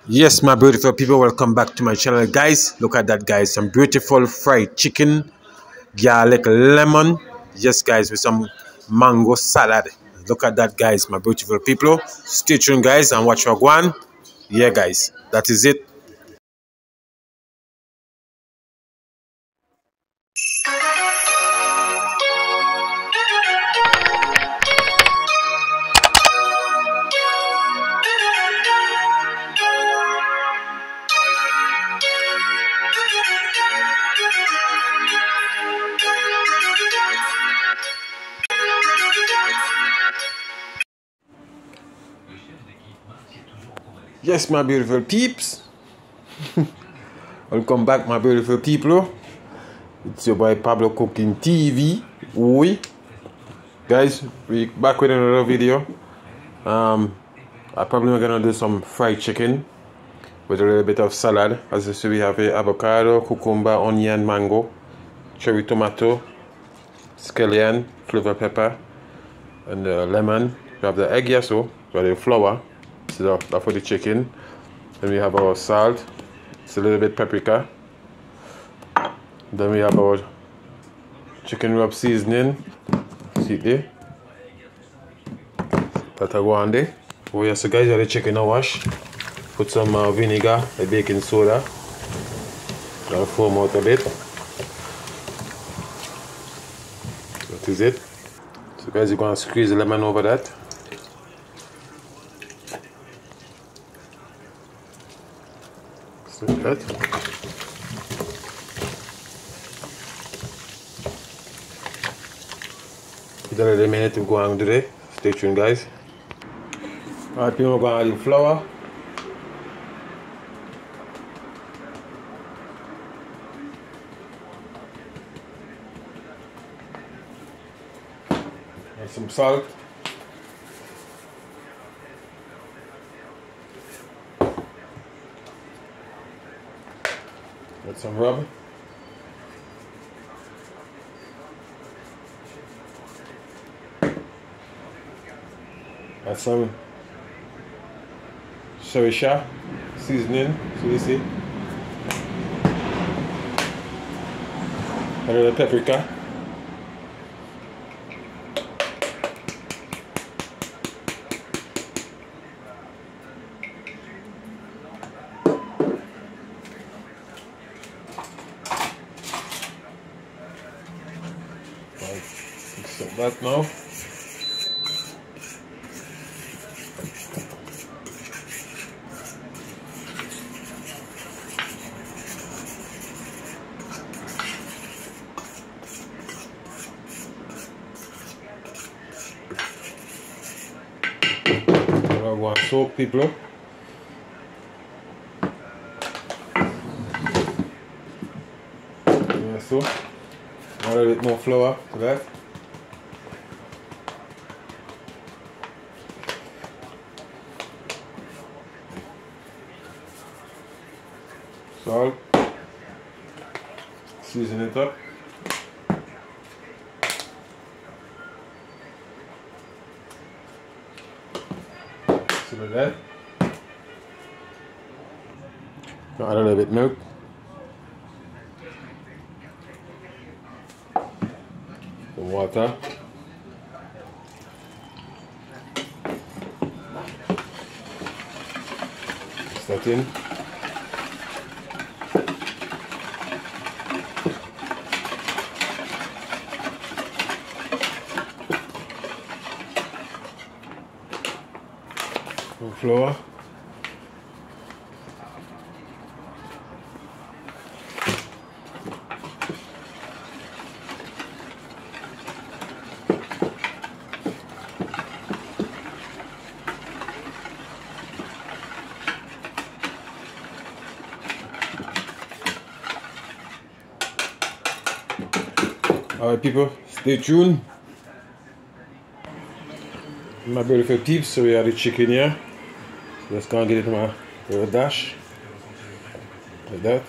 Yes, my beautiful people, welcome back to my channel, guys. Look at that, guys. Some beautiful fried chicken, garlic, lemon. Yes, guys, with some mango salad. Look at that, guys, my beautiful people. Stay tuned, guys, and watch your guan. Yeah, guys, that is it. Yes, my beautiful peeps. Welcome back, my beautiful people. It's your boy Pablo Cooking TV. Oui. Guys, we back with another video. I probably gonna do some fried chicken with a little bit of salad. As you see, we have avocado, cucumber, onion, mango, cherry tomato, scallion, flavor pepper, and lemon. We have the egg yasso, so the flour. So that's for the chicken. Then we have our salt. It's a little bit paprika. Then we have our chicken rub seasoning. See there? That'll go on there. Oh yeah, so guys, you have the chicken now wash. Put some vinegar, a baking soda. Gotta foam out a bit. That is it. So guys, you're gonna squeeze the lemon over that. Just like that. Give that a minute to go on today. Stay tuned, guys. Alright, people, we're gonna add the flour. And some salt. Add some rub. Add some sriracha seasoning, so you see. A little paprika. Mix up that now. I want soap, people. Yeah, so a little bit more flour to that. Salt. Season it up. Like that. Add a little bit milk. Some water. Mix that in. Some flour. Alright, people, stay tuned. My beautiful peeps, so we have the chicken here. Just gonna get it to my little dash. Like that.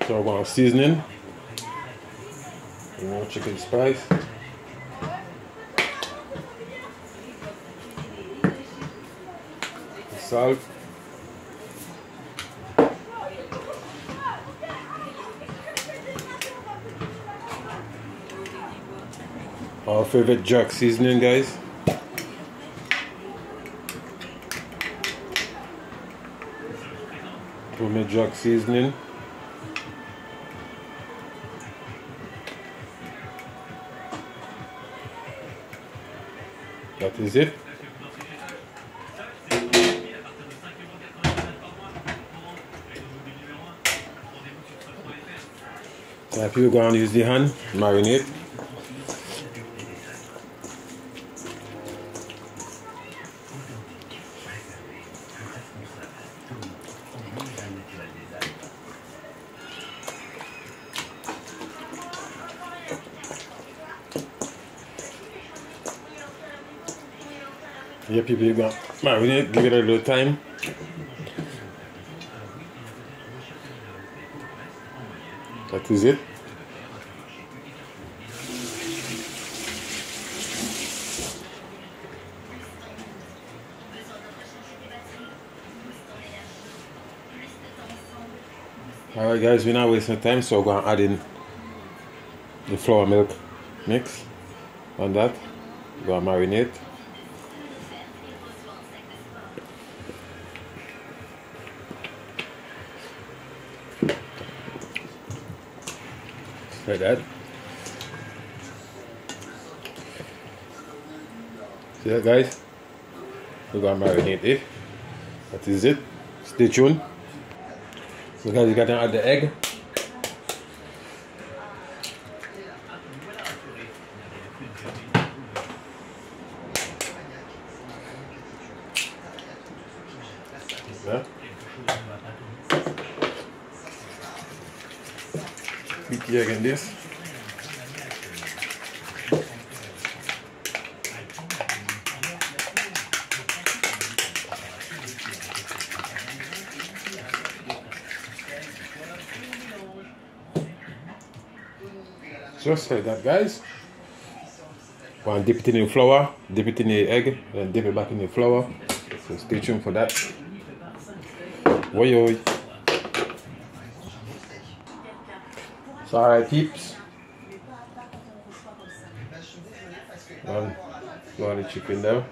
So we're going seasoning. Chicken spice. Salt. Our favorite jerk seasoning, guys. Homemade jerk seasoning. That is it. So if you're going to use the hand, marinate. Yeah, people, you got marinate, give it a little time. That is it. Alright guys, we're not wasting time, so we're going to add in the flour milk mix on that. We're going to marinate. Like that. See that, guys? We're going to marinate it. That is it. Stay tuned. So guys, you got to add the egg. Yeah. Beat the egg in this. Just like that, guys. One, dip it in the flour, dip it in the egg, then dip it back in the flour. So stay tuned for that. Oi. So alright peeps. One, the chicken there.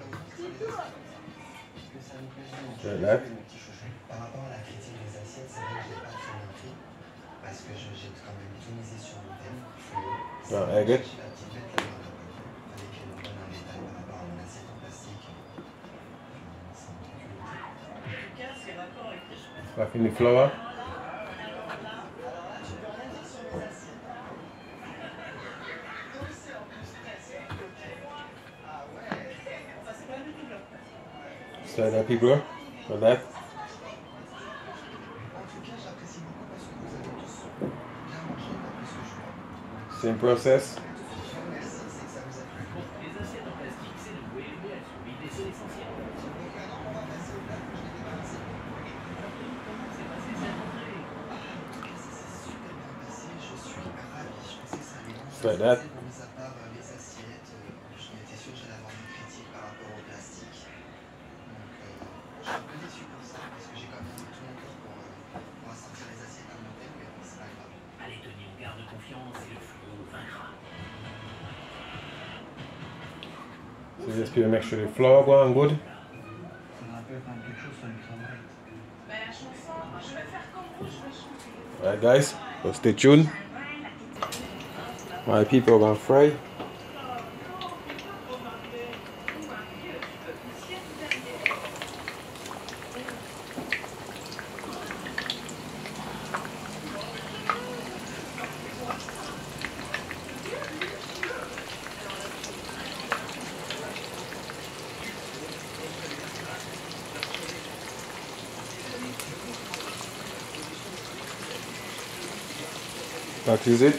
Like that. Egg it. Back in the flour. Slide that, people, like that. Same process. Like that. So just to make sure the flour going good. Alright guys, so stay tuned. My people are gonna fry. That is it.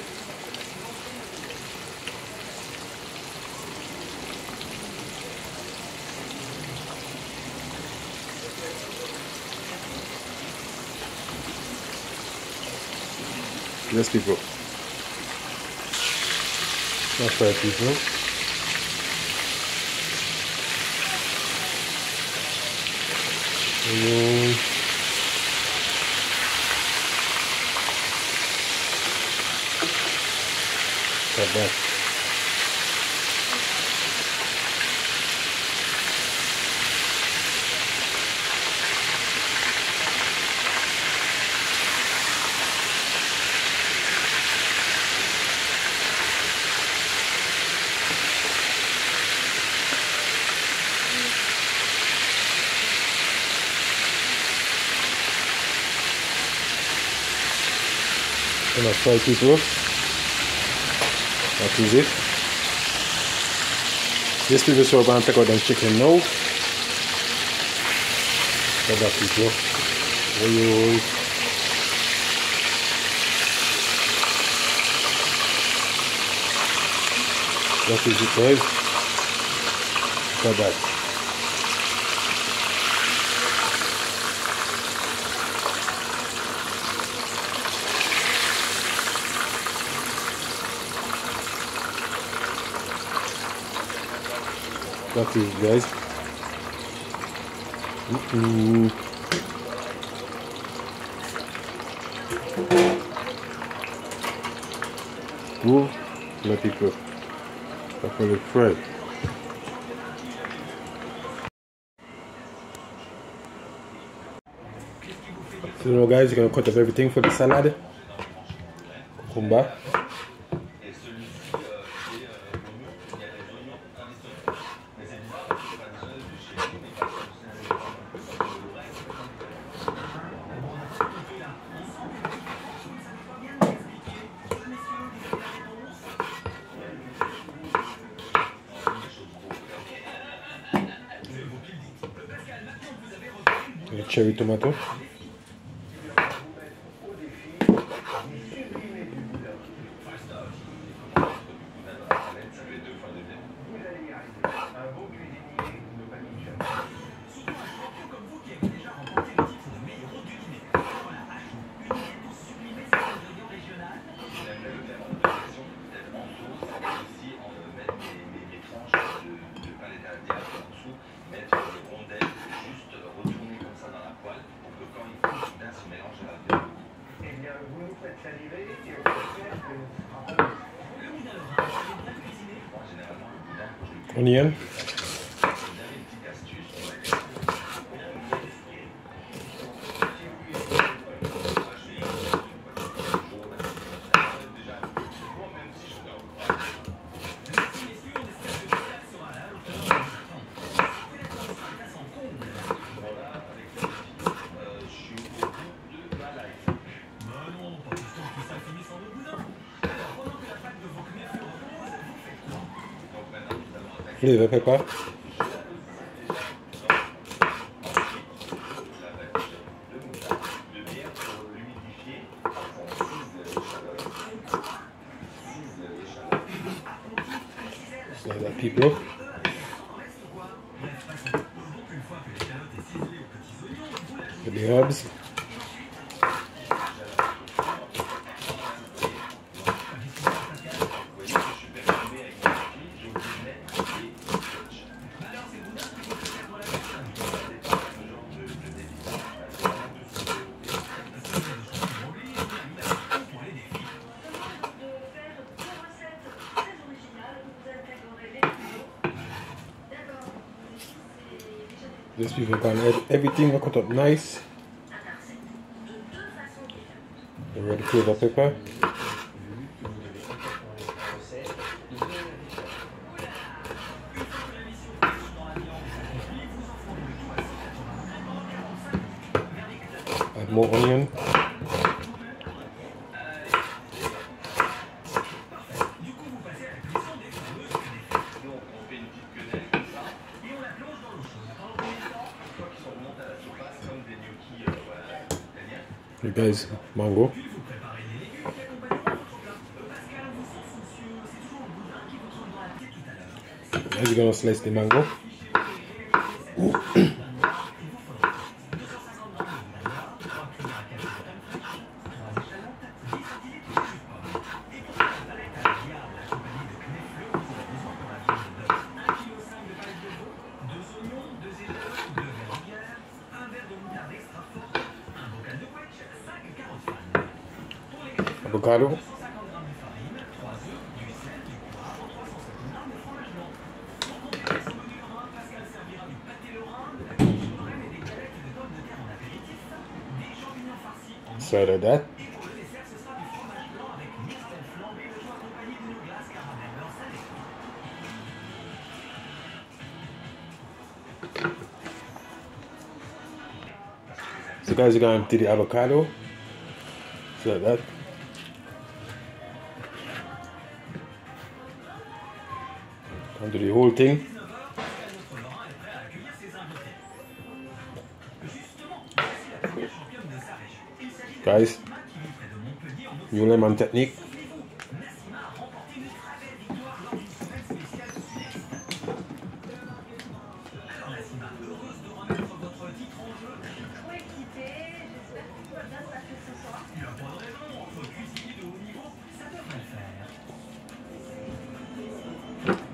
Yes, people. That's right, people. Cut back. Gonna fry people. That is it. This people, so we're gonna take out them chicken now. Cut that people. Oi. That is it, guys. Cut that. That is it, guys. Let it go. That's what it's fried. So now, guys, you're gonna cut up everything for the salad. Cucumber. Cherry tomato. Onion. Flavor pepper. Like that, people. With the herbs. This people can add everything cut up nice. The red flavor pepper. Add more onion. You guys, mango. Now you're gonna slice the mango. avocado. Side of that. So guys, you're going to do the avocado. So like that. Come do the whole thing. Guys, new lemon technique.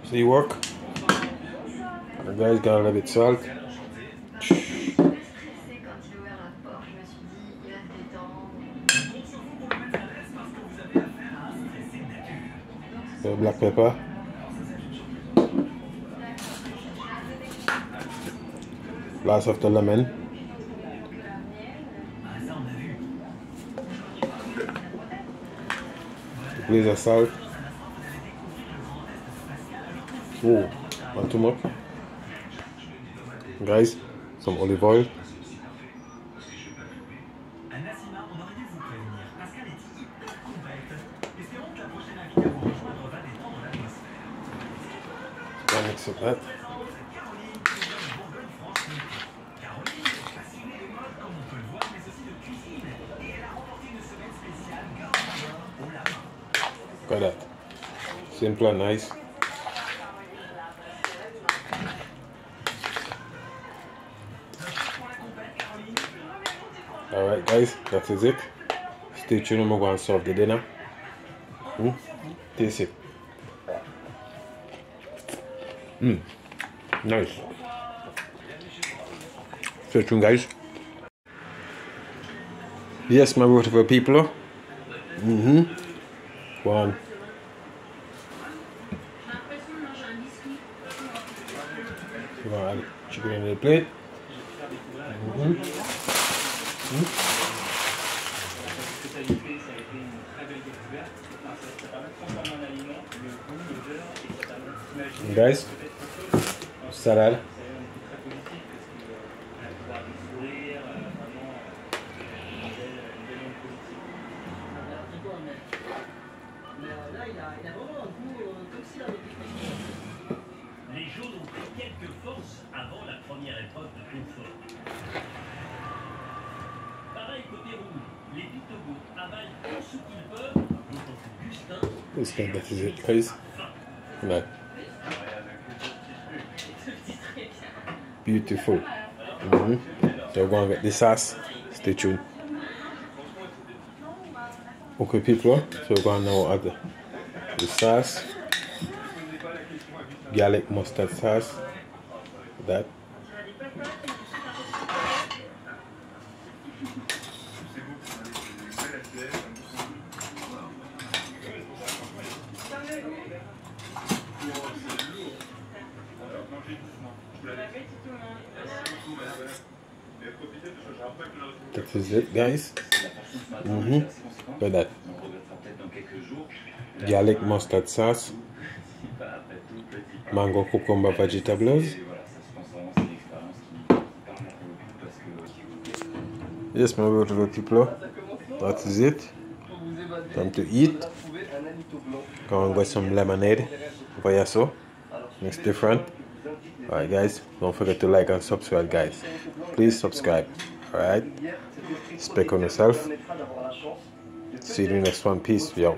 See work? And guys, got a little bit salt. Black pepper. Last of the lemon. A glaze of salt. Oh, not too much. Guys, some olive oil. Mix up that. Got that. Simple and nice. Alright guys, that is it. Stay tuned, I'm going to serve the dinner. Taste it. Nice. Stay tuned guys. Yes, my beautiful people. Go on. We're going to add chicken in the plate. And guys, salad. Les jaunes ont pris quelques forces avant la première épreuve de confort. Pareil côté rouge, les pitogos avalent tout ce qu'ils peuvent, d'autant que Gustin... That is it guys. No. Beautiful. So we're going to get the sauce. Stay tuned. Okay people, so we're going to now add the sauce. Garlic mustard sauce. That. That is it guys. Look at that. Garlic mustard sauce. Mango cucumber vegetables. Yes, my beautiful people, that is it. Time to eat. Go and get some lemonade for you, so it's different. Alright guys, don't forget to like and subscribe guys. Please subscribe. Alright, speak on yourself. See you in the next one. Peace. Yo.